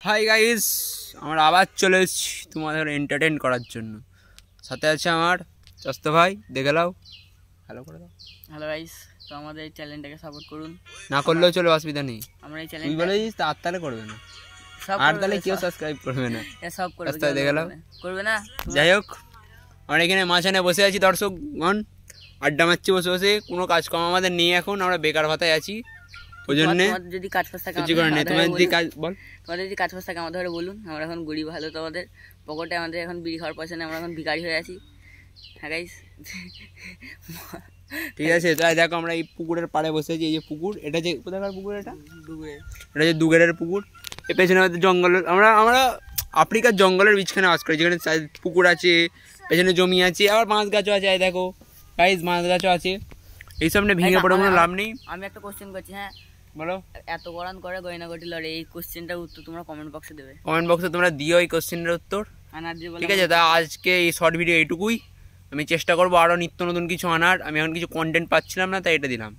Hi guys, আমরা আবার চলে এসেছি তোমাদের এন্টারটেইন করার জন্য। সাথে আছে আমার চাস্তো ভাই, দেখে নাও, হ্যালো করে দাও। হ্যালো গাইস, তো আমাদের এই চ্যানেলটাকে সাপোর্ট করুন। না করলেও চলে, অসুবিধা নেই। আমরা এই তুই চ্যানেল বলেছিস তা আর তাহলে করবে না, সব আর তাহলে কেউ সাবস্ক্রাইব করবে না। সব করবে, রাস্তায় দেখে নাও, করবে না। যাই হোক, আমরা এখানে মাঝখানে বসে আছি দর্শকগণ, আড্ডা মারছি বসে বসে। কোনো কাজকর্ম আমাদের নেই এখন, আমরা বেকার ভাতায় আছি। ওই জন্যে যদি কাজ ফাজ থাকে কিছু করে নেই। তোমার যদি কাজ বল, তোমাদের যদি কাজ ফাজ থাকে আমাদের বলুন। আমরা এখন গরিব, ভালো তো আমাদের পকেটে আমাদের এখন বিড়ি খাওয়ার পয়সা নেই, আমরা এখন ভিখারি হয়ে আছি। হ্যাঁ গাইস, ঠিক আছে। তাই দেখো, আমরা এই পুকুরের পাড়ে বসে আছি। এই যে পুকুর, এটা যে কোথাকার পুকুর, এটা যে দুগেরের পুকুর। এর পেছনে আমাদের জঙ্গলের, আমরা আফ্রিকার জঙ্গলের বীজখানে বাস করি, যেখানে পুকুর আছে, পেছনে জমি আছে, আবার বাঁশ গাছও আছে। এই দেখো গাইস, বাঁশ গাছও আছে। এইসব নিয়ে ভেঙে পড়ে কোনো লাভ নেই। আমি একটা কোশ্চেন করছি, হ্যাঁ বলো। এত গরম করে গয়নাগটি লড়ে, এই কোশ্চেনটার উত্তর তোমরা কমেন্ট বক্সে দেবে। কমেন্ট বক্সে তোমরা দিও এই কোশ্চেনের উত্তর, ঠিক আছে? তা আজকে এই শর্ট ভিডিও এইটুকুই। আমি চেষ্টা করবো আরও নিত্য নতুন কিছু আনার। আমি এখন কিছু কন্টেন্ট পাচ্ছিলাম না, তাই এটা দিলাম।